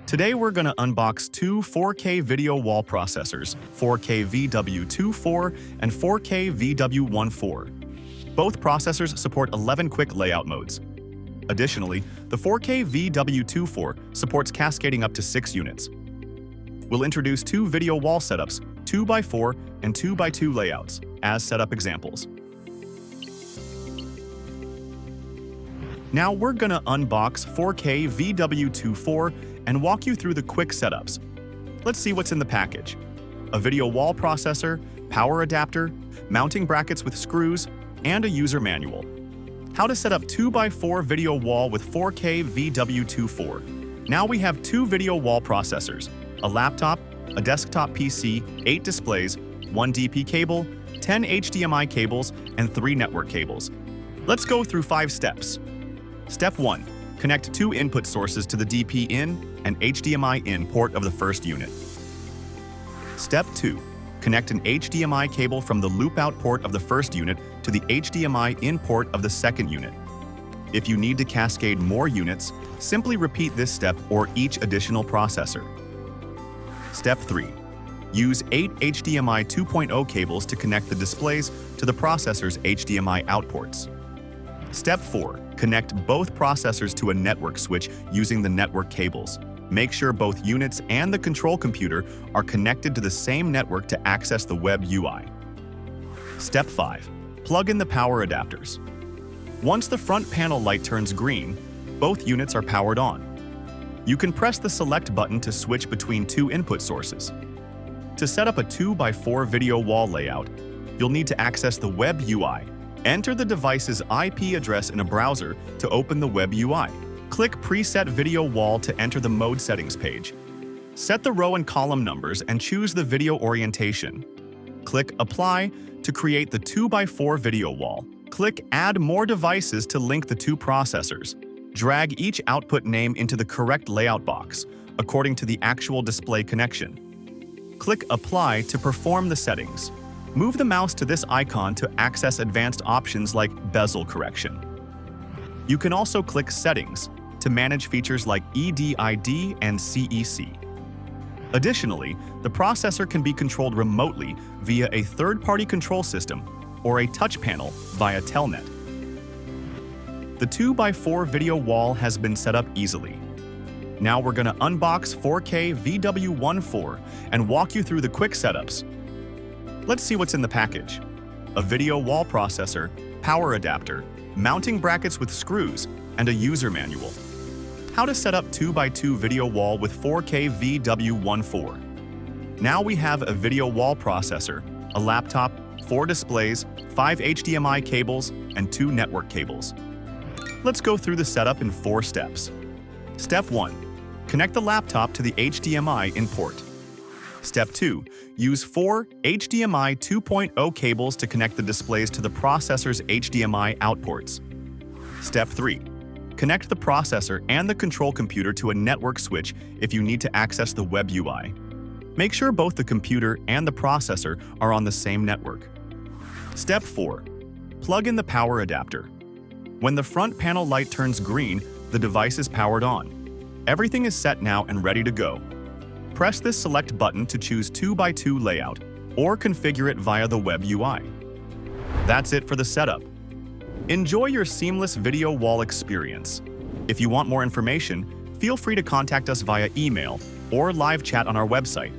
Today we're going to unbox two 4K video wall processors, 4KVW24 and 4KVW14. Both processors support 11 quick layout modes. Additionally, the 4KVW24 supports cascading up to 6 units. We'll introduce two video wall setups, 2x4 and 2x2 layouts, as setup examples. Now we're going to unbox 4KVW24 and walk you through the quick setups. Let's see what's in the package. A video wall processor, power adapter, mounting brackets with screws, and a user manual. How to set up 2x4 video wall with 4KVW24. Now we have two video wall processors, a laptop, a desktop PC, 8 displays, 1 DP cable, 10 HDMI cables, and 3 network cables. Let's go through 5 steps. Step 1. Connect 2 input sources to the DP in and HDMI in port of the first unit. Step 2. Connect an HDMI cable from the loop-out port of the first unit to the HDMI in port of the second unit. If you need to cascade more units, simply repeat this step or each additional processor. Step 3. Use 8 HDMI 2.0 cables to connect the displays to the processor's HDMI out ports. Step 4. Connect both processors to a network switch using the network cables. Make sure both units and the control computer are connected to the same network to access the web UI. Step 5. Plug in the power adapters. Once the front panel light turns green, both units are powered on. You can press the select button to switch between 2 input sources. To set up a 2x4 video wall layout, you'll need to access the web UI. Enter the device's IP address in a browser to open the web UI. Click Preset Video Wall to enter the Mode Settings page. Set the row and column numbers and choose the video orientation. Click Apply to create the 2x4 video wall. Click Add More Devices to link the 2 processors. Drag each output name into the correct layout box, according to the actual display connection. Click Apply to perform the settings. Move the mouse to this icon to access advanced options like bezel correction. You can also click Settings to manage features like EDID and CEC. Additionally, the processor can be controlled remotely via a third-party control system or a touch panel via Telnet. The 2x4 video wall has been set up easily. Now we're going to unbox 4KVW14 and walk you through the quick setups. Let's see what's in the package. A video wall processor, power adapter, mounting brackets with screws, and a user manual. How to set up 2x2 video wall with 4KVW14. Now we have a video wall processor, a laptop, 4 displays, 5 HDMI cables, and 2 network cables. Let's go through the setup in 4 steps. Step 1. Connect the laptop to the HDMI in port. Step 2. Use 4 HDMI 2.0 cables to connect the displays to the processor's HDMI out ports. Step 3. Connect the processor and the control computer to a network switch if you need to access the web UI. Make sure both the computer and the processor are on the same network. Step 4. Plug in the power adapter. When the front panel light turns green, the device is powered on. Everything is set now and ready to go. Press this select button to choose 2x2 layout, or configure it via the web UI. That's it for the setup. Enjoy your seamless video wall experience. If you want more information, feel free to contact us via email or live chat on our website.